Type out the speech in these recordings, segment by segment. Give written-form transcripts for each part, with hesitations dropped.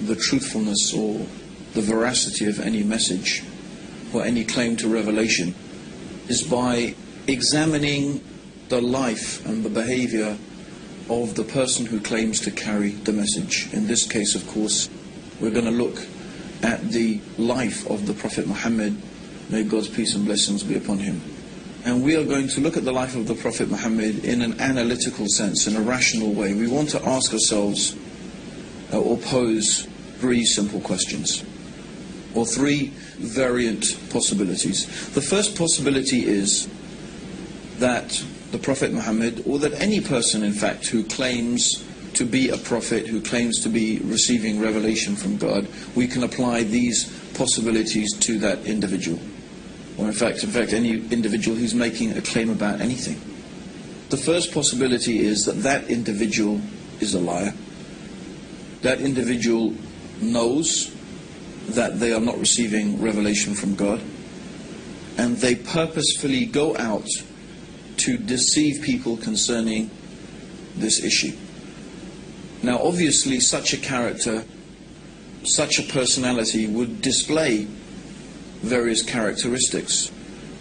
the truthfulness or the veracity of any message or any claim to revelation is by examining the life and the behavior of the person who claims to carry the message. In this case, of course, we're going to look at the life of the Prophet Muhammad, may God's peace and blessings be upon him. And we are going to look at the life of the Prophet Muhammad in an analytical sense, in a rational way. We want to ask ourselves or pose three simple questions, or three variant possibilities. The first possibility is that the Prophet Muhammad, or that any person in fact who claims to be a prophet, who claims to be receiving revelation from God, we can apply these possibilities to that individual. Or in fact any individual who's making a claim about anything. The first possibility is that that individual is a liar. That individual knows that they are not receiving revelation from God, and they purposefully go out to deceive people concerning this issue. Now obviously such a character, such a personality would display various characteristics,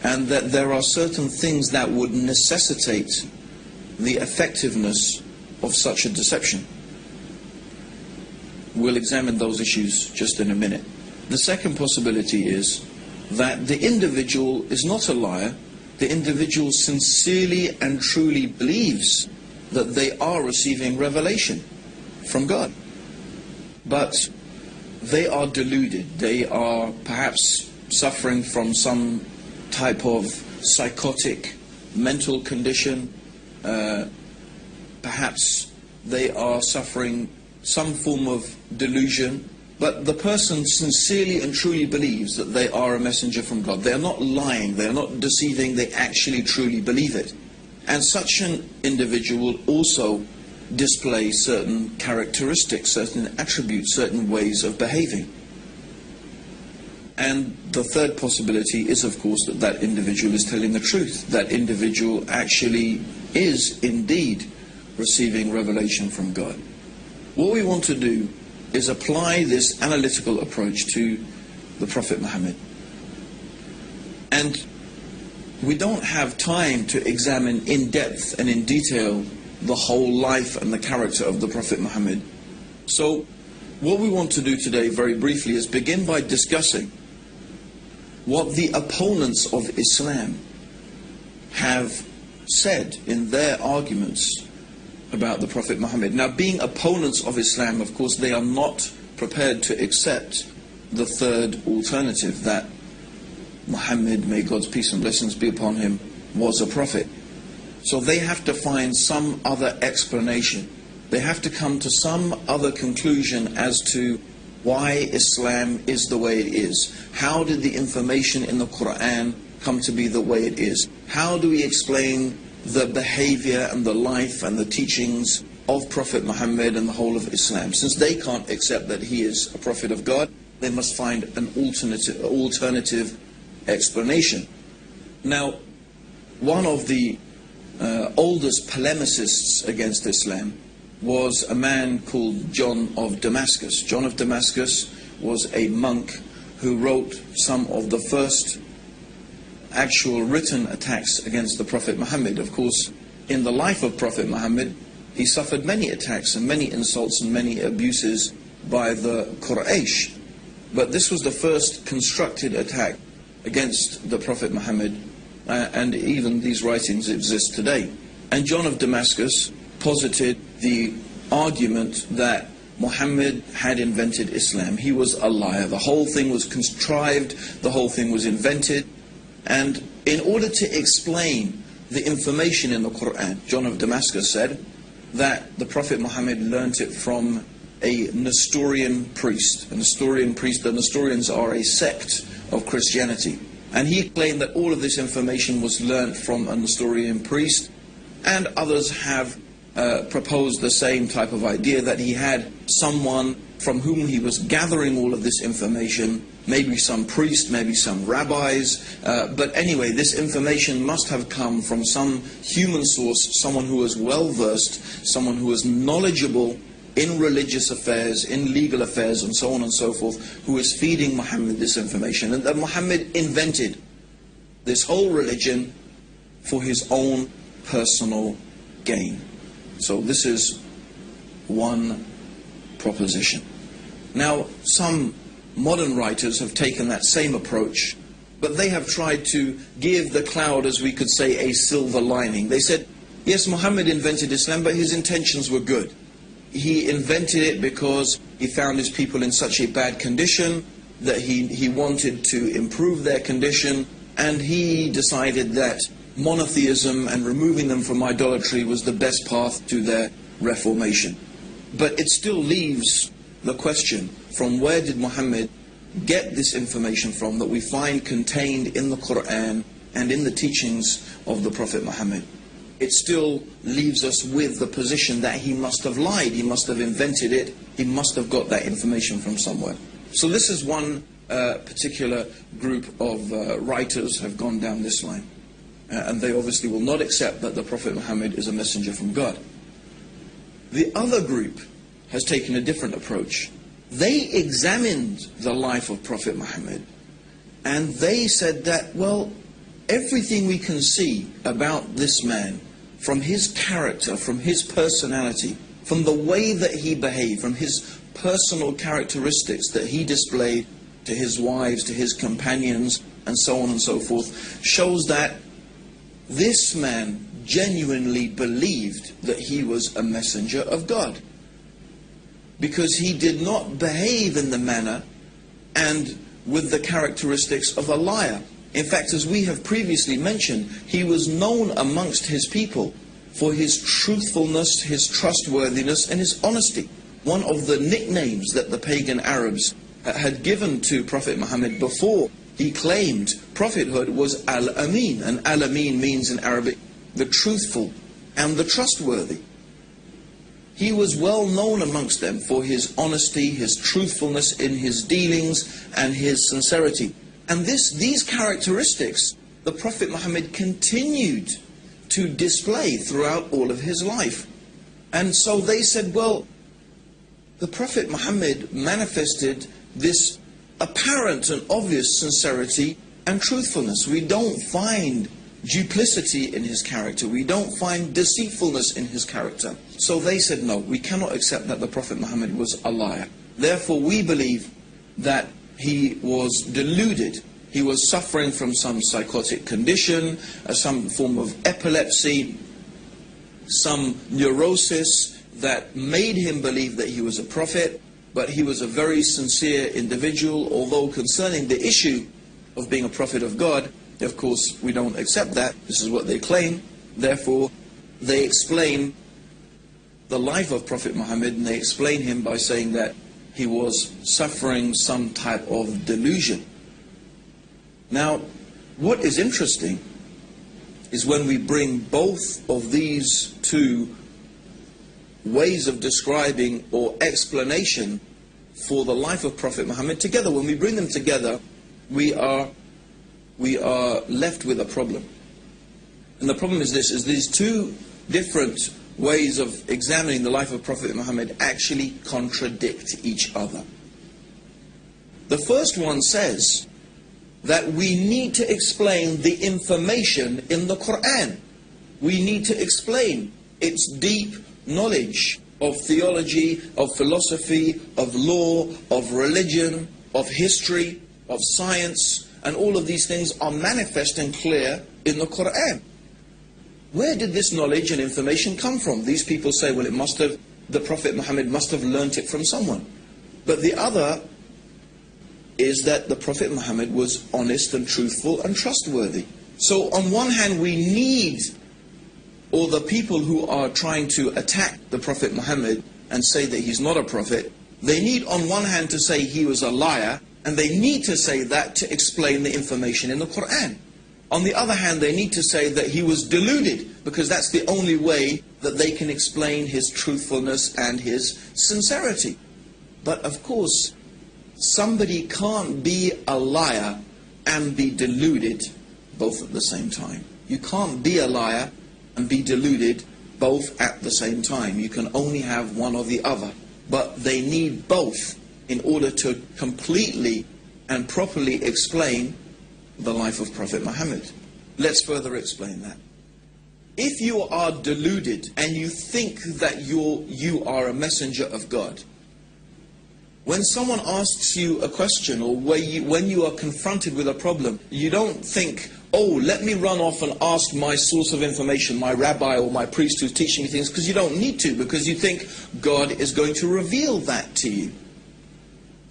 and that there are certain things that would necessitate the effectiveness of such a deception. We'll examine those issues just in a minute. The second possibility is that the individual is not a liar. The individual sincerely and truly believes that they are receiving revelation from God, but they are deluded. They are perhaps suffering from some type of psychotic mental condition. Perhaps they are suffering some form of delusion, but the person sincerely and truly believes that they are a messenger from God. They are not lying, they are not deceiving, they actually truly believe it. And such an individual will also display certain characteristics, certain attributes, certain ways of behaving. And the third possibility is, of course, that that individual is telling the truth. That individual actually is indeed receiving revelation from God. What we want to do is apply this analytical approach to the Prophet Muhammad. And we don't have time to examine in depth and in detail the whole life and the character of the Prophet Muhammad. So what we want to do today, very briefly, is begin by discussing what the opponents of Islam have said in their arguments about the Prophet Muhammad. Now, being opponents of Islam, of course, they are not prepared to accept the third alternative, that Muhammad, may God's peace and blessings be upon him, was a prophet. So they have to find some other explanation. They have to come to some other conclusion as to why Islam is the way it is. How did the information in the Quran come to be the way it is? How do we explain the behavior and the life and the teachings of Prophet Muhammad and the whole of Islam? Since they can't accept that he is a prophet of God, they must find an alternative explanation. Now, one of the oldest polemicists against Islam was a man called John of Damascus. John of Damascus was a monk who wrote some of the first actual written attacks against the Prophet Muhammad. Of course, in the life of Prophet Muhammad, he suffered many attacks and many insults and many abuses by the Quraysh. But this was the first constructed attack against the Prophet Muhammad, and even these writings exist today. And John of Damascus posited the argument that Muhammad had invented Islam. He was a liar. The whole thing was contrived, the whole thing was invented. And in order to explain the information in the Quran, John of Damascus said that the Prophet Muhammad learnt it from a Nestorian priest. A Nestorian priest, the Nestorians are a sect of Christianity. And he claimed that all of this information was learnt from a Nestorian priest, and others have proposed the same type of idea, that he had someone from whom he was gathering all of this information, maybe some priest, maybe some rabbis, but anyway, this information must have come from some human source, someone who was well versed, someone who was knowledgeable in religious affairs, in legal affairs, and so on and so forth, who is feeding Muhammad this information. And that Muhammad invented this whole religion for his own personal gain. So this is one proposition. Now, some modern writers have taken that same approach, but they have tried to give the cloud, as we could say, a silver lining. They said, yes, Muhammad invented Islam, but his intentions were good. He invented it because he found his people in such a bad condition that he wanted to improve their condition, and he decided that monotheism and removing them from idolatry was the best path to their reformation. But it still leaves the question, from where did Muhammad get this information from that we find contained in the Quran and in the teachings of the Prophet Muhammad? It still leaves us with the position that he must have lied, he must have invented it, he must have got that information from somewhere. So this is one particular group of writers have gone down this line. And they obviously will not accept that the Prophet Muhammad is a messenger from God. The other group has taken a different approach. They examined the life of Prophet Muhammad, and they said that, well, everything we can see about this man, from his character, from his personality, from the way that he behaved, from his personal characteristics that he displayed to his wives, to his companions, and so on and so forth, shows that this man genuinely believed that he was a messenger of God, because he did not behave in the manner and with the characteristics of a liar. In fact, as we have previously mentioned, he was known amongst his people for his truthfulness, his trustworthiness, and his honesty. One of the nicknames that the pagan Arabs had given to Prophet Muhammad before he claimed prophethood was Al-Amin. And Al-Amin means in Arabic the truthful and the trustworthy. He was well known amongst them for his honesty, his truthfulness in his dealings, and his sincerity. And these characteristics the Prophet Muhammad continued to display throughout all of his life. And so they said, well, the Prophet Muhammad manifested this apparent and obvious sincerity and truthfulness. We don't find duplicity in his character. We don't find deceitfulness in his character. So they said, no, we cannot accept that the Prophet Muhammad was a liar. Therefore, we believe that he was deluded. He was suffering from some psychotic condition, some form of epilepsy, some neurosis that made him believe that he was a prophet. But he was a very sincere individual, although concerning the issue of being a prophet of God, of course, we don't accept that. This is what they claim. Therefore, they explain the life of Prophet Muhammad, and they explain him by saying that he was suffering some type of delusion. Now, what is interesting is when we bring both of these two ways of describing or explanation for the life of Prophet Muhammad together, when we bring them together, we are left with a problem. And the problem is this, is these two different ways of examining the life of Prophet Muhammad actually contradict each other. The first one says that we need to explain the information in the Quran. We need to explain its deep knowledge of theology, of philosophy, of law, of religion, of history, of science, and all of these things are manifest and clear in the Quran. Where did this knowledge and information come from? These people say, well, the Prophet Muhammad must have learnt it from someone. But the other is that the Prophet Muhammad was honest and truthful and trustworthy. So on one hand, we need, or the people who are trying to attack the Prophet Muhammad and say that he's not a prophet, they need on one hand to say he was a liar, and they need to say that to explain the information in the Quran. On the other hand, they need to say that he was deluded, because that's the only way that they can explain his truthfulness and his sincerity. But of course, somebody can't be a liar and be deluded both at the same time. You can't be a liar and be deluded both at the same time. You can only have one or the other. but they need both in order to completely and properly explain the life of Prophet Muhammad. Let's further explain that. If you are deluded and you think that you are a messenger of God, when someone asks you a question, or when you are confronted with a problem, you don't think, oh, let me run off and ask my source of information, my rabbi or my priest who's teaching me things, because you don't need to, because you think God is going to reveal that to you.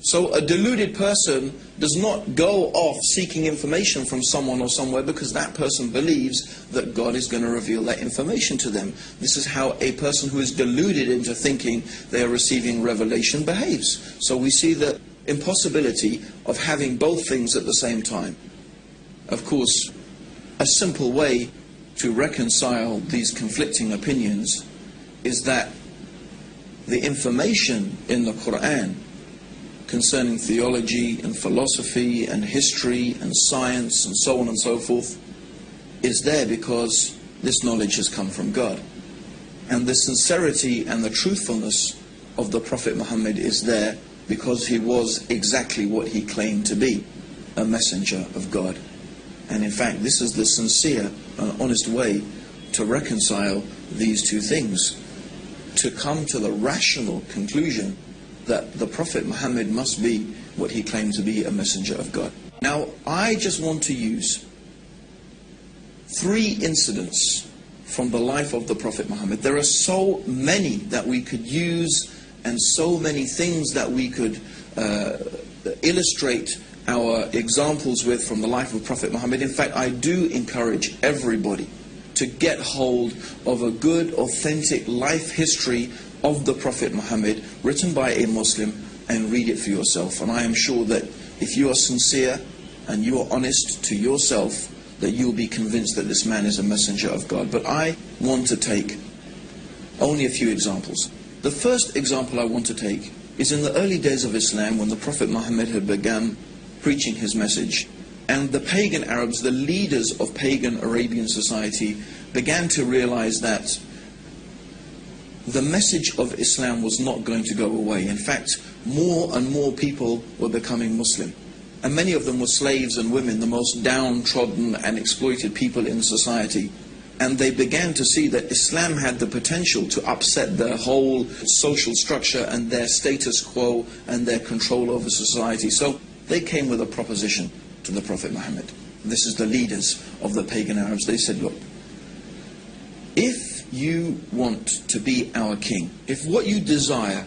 So a deluded person does not go off seeking information from someone or somewhere because that person believes that God is going to reveal that information to them. This is how a person who is deluded into thinking they are receiving revelation behaves. So we see the impossibility of having both things at the same time. Of course, a simple way to reconcile these conflicting opinions is that the information in the Quran concerning theology and philosophy and history and science and so on and so forth is there because this knowledge has come from God. And the sincerity and the truthfulness of the Prophet Muhammad is there because he was exactly what he claimed to be, a messenger of God. And in fact, this is the sincere and honest way to reconcile these two things, to come to the rational conclusion that the Prophet Muhammad must be what he claimed to be, a messenger of God. Now, I just want to use 3 incidents from the life of the Prophet Muhammad. There are so many that we could use and so many things that we could illustrate our examples with from the life of Prophet Muhammad. In fact, I do encourage everybody to get hold of a good, authentic life history of the Prophet Muhammad, written by a Muslim, and read it for yourself. And I am sure that if you are sincere and you are honest to yourself, that you will be convinced that this man is a messenger of God. But I want to take only a few examples. The first example I want to take is in the early days of Islam, when the Prophet Muhammad had begun preaching his message, and the pagan Arabs, the leaders of pagan Arabian society, began to realize that the message of Islam was not going to go away. In fact, more and more people were becoming Muslim. And many of them were slaves and women, the most downtrodden and exploited people in society. And they began to see that Islam had the potential to upset their whole social structure and their status quo and their control over society. So they came with a proposition to the Prophet Muhammad. This is the leaders of the pagan Arabs. They said, look, if you want to be our king, if what you desire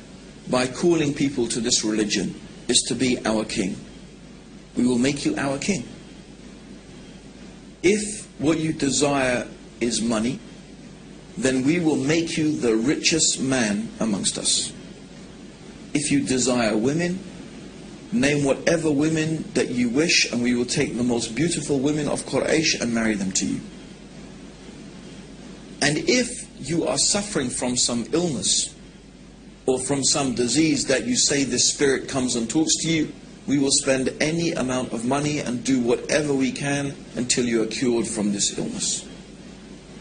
by calling people to this religion is to be our king, we will make you our king. If what you desire is money, then we will make you the richest man amongst us. If you desire women, name whatever women that you wish, and we will take the most beautiful women of Quraysh and marry them to you. And if you are suffering from some illness or from some disease that you say this spirit comes and talks to you, we will spend any amount of money and do whatever we can until you are cured from this illness.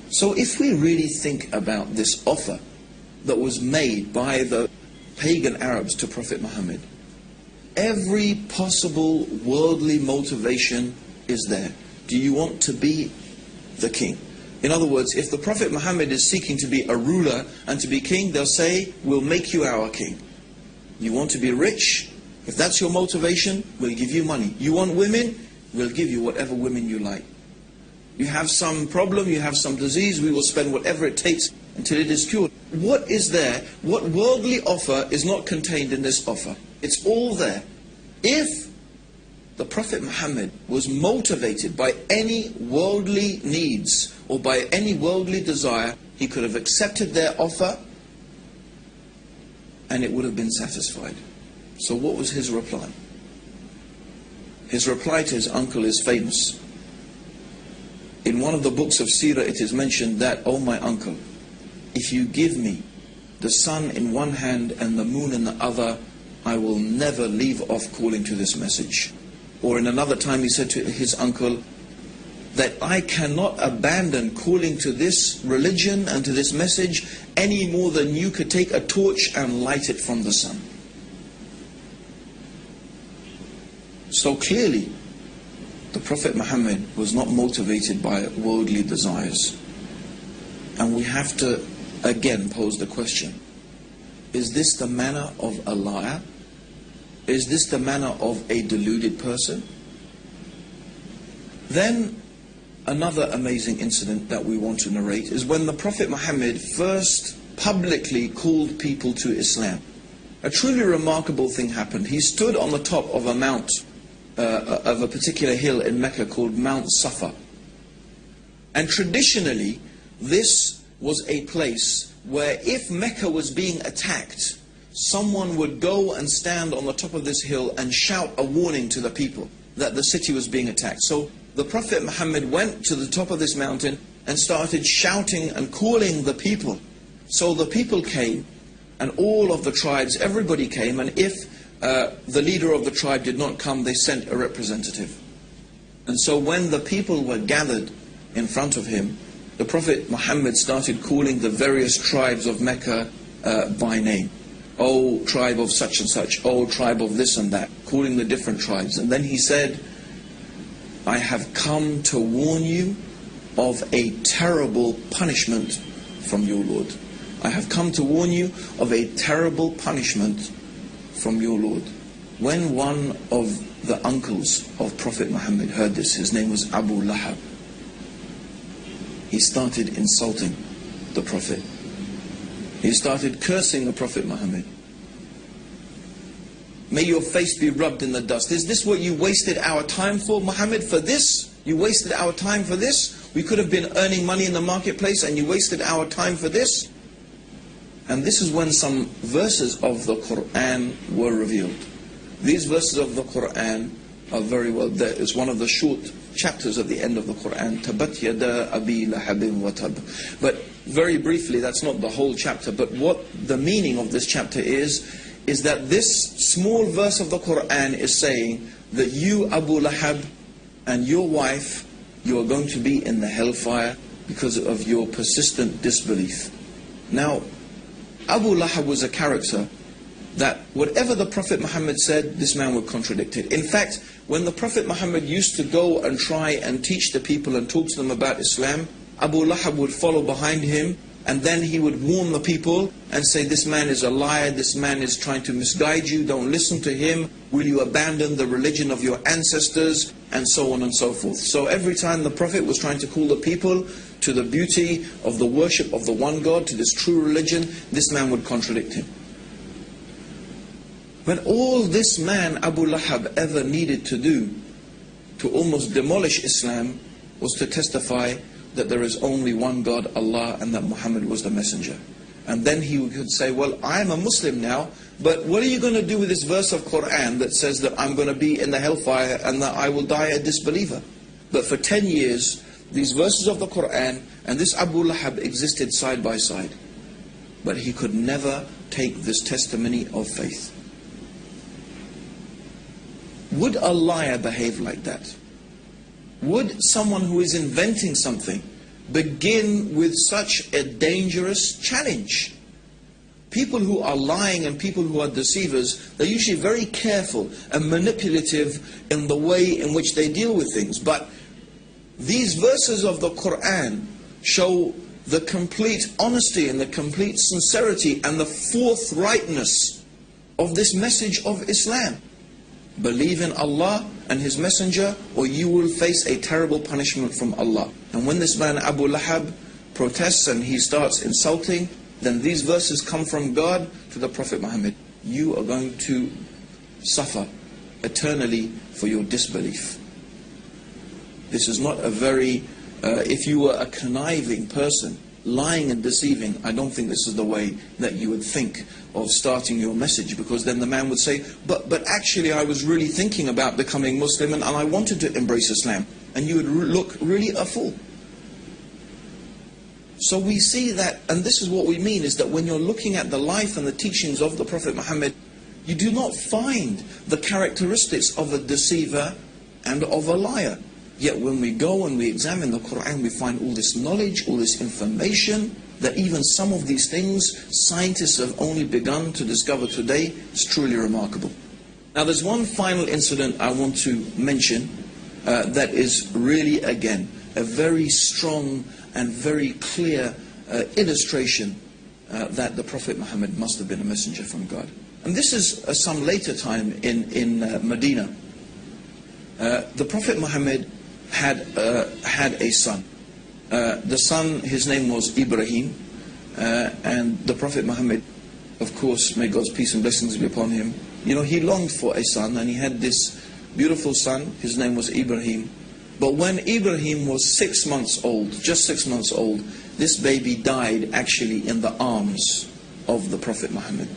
So if we really think about this offer that was made by the pagan Arabs to Prophet Muhammad, every possible worldly motivation is there. Do you want to be the king? In other words, if the Prophet Muhammad is seeking to be a ruler and to be king, they'll say, we'll make you our king. You want to be rich? If that's your motivation, we'll give you money. You want women? We'll give you whatever women you like. You have some problem, you have some disease, we will spend whatever it takes until it is cured. What is there? What worldly offer is not contained in this offer? It's all there. If the Prophet Muhammad was motivated by any worldly needs or by any worldly desire, he could have accepted their offer and it would have been satisfied. So what was his reply? His reply to his uncle is famous. In one of the books of Seerah it is mentioned that, "Oh my uncle, if you give me the sun in one hand and the moon in the other, I will never leave off calling to this message." Or in another time he said to his uncle, that I cannot abandon calling to this religion and to this message any more than you could take a torch and light it from the sun. So clearly, the Prophet Muhammad was not motivated by worldly desires. And we have to again pose the question, is this the manner of a liar? Is this the manner of a deluded person? Then another amazing incident that we want to narrate is when the Prophet Muhammad first publicly called people to Islam. A truly remarkable thing happened. He stood on the top of a mount, of a particular hill in Mecca called Mount Safa. And traditionally, this was a place where if Mecca was being attacked, someone would go and stand on the top of this hill and shout a warning to the people that the city was being attacked. So the Prophet Muhammad went to the top of this mountain and started shouting and calling the people. So the people came, and all of the tribes, everybody came, and if the leader of the tribe did not come, they sent a representative. And so when the people were gathered in front of him, the Prophet Muhammad started calling the various tribes of Mecca by name. Oh, tribe of such and such, oh, tribe of this and that, calling the different tribes. And then he said, I have come to warn you of a terrible punishment from your Lord. I have come to warn you of a terrible punishment from your Lord. When one of the uncles of Prophet Muhammad heard this, his name was Abu Lahab, he started insulting the Prophet. He started cursing the Prophet Muhammad. May your face be rubbed in the dust. Is this what you wasted our time for, Muhammad? For this? You wasted our time for this? We could have been earning money in the marketplace and you wasted our time for this? And this is when some verses of the Quran were revealed. These verses of the Quran are very well there. It's one of the short chapters at the end of the Quran. Tabat yada abi lahabin wa tab. But very briefly, that's not the whole chapter, but what the meaning of this chapter is that this small verse of the Quran is saying that you, Abu Lahab, and your wife, you are going to be in the hellfire because of your persistent disbelief. Now, Abu Lahab was a character that whatever the Prophet Muhammad said, this man would contradict it. In fact, when the Prophet Muhammad used to go and try and teach the people and talk to them about Islam, Abu Lahab would follow behind him, and then he would warn the people and say, this man is a liar, this man is trying to misguide you, don't listen to him, will you abandon the religion of your ancestors, and so on and so forth. So every time the Prophet was trying to call the people to the beauty of the worship of the one God, to this true religion, this man would contradict him. When all this man, Abu Lahab, ever needed to do to almost demolish Islam was to testify that there is only one God, Allah, and that Muhammad was the messenger. And then he could say, well, I'm a Muslim now, but what are you going to do with this verse of Quran that says that I'm going to be in the hellfire and that I will die a disbeliever? But for 10 years, these verses of the Quran and this Abu Lahab existed side by side. But he could never take this testimony of faith. Would a liar behave like that? Would someone who is inventing something begin with such a dangerous challenge? People who are lying and people who are deceivers, they're usually very careful and manipulative in the way in which they deal with things. But these verses of the Quran show the complete honesty and the complete sincerity and the forthrightness of this message of Islam. Believe in Allah and His Messenger, or you will face a terrible punishment from Allah. And when this man Abu Lahab protests and he starts insulting, then these verses come from God to the Prophet Muhammad. You are going to suffer eternally for your disbelief. This is not a very, if you were a conniving person, lying and deceiving, I don't think this is the way that you would think of starting your message, because then the man would say, but actually I was really thinking about becoming Muslim and I wanted to embrace Islam. And you would look really a fool. So we see that, and this is what we mean, is that when you're looking at the life and the teachings of the Prophet Muhammad, you do not find the characteristics of a deceiver and of a liar. Yet when we go and we examine the Quran, we find all this knowledge, all this information, that even some of these things scientists have only begun to discover today. It's truly remarkable. Now there's one final incident I want to mention that is really, again, a very strong and very clear illustration that the Prophet Muhammad must have been a messenger from God. And this is some later time in Medina. The Prophet Muhammad had a son. The son, his name was Ibrahim, and the Prophet Muhammad, of course, may God's peace and blessings be upon him, he longed for a son, and he had this beautiful son. His name was Ibrahim. But when Ibrahim was 6 months old, just 6 months old, this baby died actually in the arms of the Prophet Muhammad.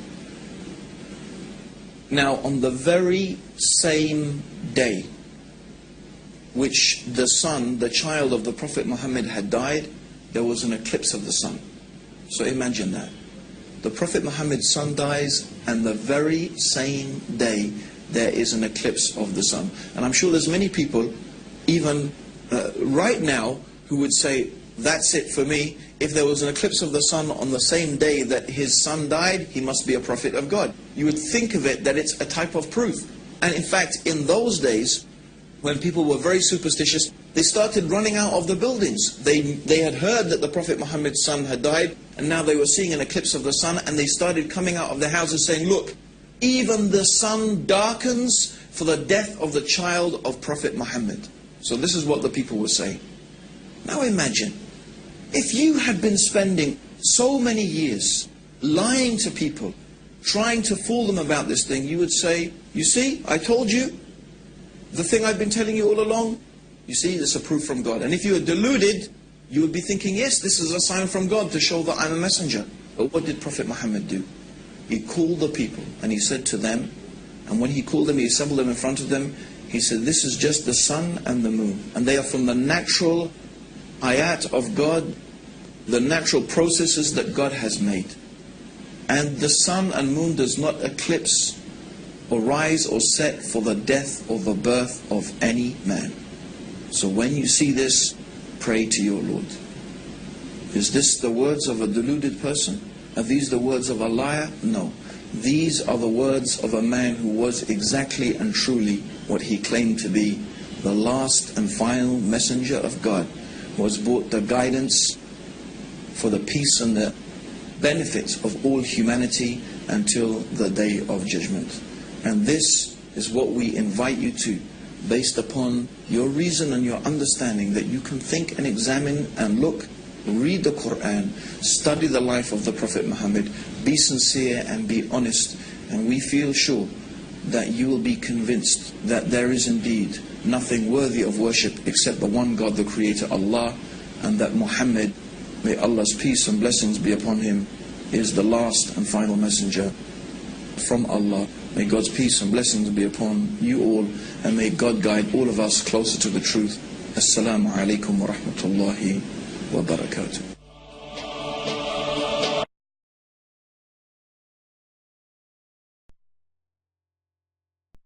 Now, on the very same day which the son, the child of the Prophet Muhammad had died, there was an eclipse of the sun. So imagine that. The Prophet Muhammad's son dies, and the very same day there is an eclipse of the sun. And I'm sure there's many people, even right now, who would say, that's it for me. If there was an eclipse of the sun on the same day that his son died, he must be a prophet of God. You would think of it that it's a type of proof. And in fact, in those days, when people were very superstitious, they started running out of the buildings. They had heard that the Prophet Muhammad's son had died, and now they were seeing an eclipse of the sun, and they started coming out of their houses saying, look, even the sun darkens for the death of the child of Prophet Muhammad. So this is what the people were saying. Now imagine, if you had been spending so many years lying to people, trying to fool them about this thing, you would say, you see, I told you, the thing I've been telling you all along, you see, it's a proof from God. And if you were deluded, you would be thinking, yes, this is a sign from God to show that I'm a messenger. But what did Prophet Muhammad do? He called the people and he said to them, and when he called them, he assembled them in front of them, he said, this is just the sun and the moon. And they are from the natural ayat of God, the natural processes that God has made. And the sun and moon does not eclipse or rise or set for the death or the birth of any man. So when you see this, pray to your Lord. Is this the words of a deluded person? Are these the words of a liar? No. These are the words of a man who was exactly and truly what he claimed to be, the last and final messenger of God, who has brought the guidance for the peace and the benefits of all humanity until the day of judgment. And this is what we invite you to, based upon your reason and your understanding, that you can think and examine and look, read the Quran, study the life of the Prophet Muhammad, be sincere and be honest, and we feel sure that you will be convinced that there is indeed nothing worthy of worship except the one God, the Creator, Allah, and that Muhammad, may Allah's peace and blessings be upon him, is the last and final messenger from Allah. May God's peace and blessings be upon you all, and may God guide all of us closer to the truth. Assalamu alaikum wa rahmatullahi wa barakatuh.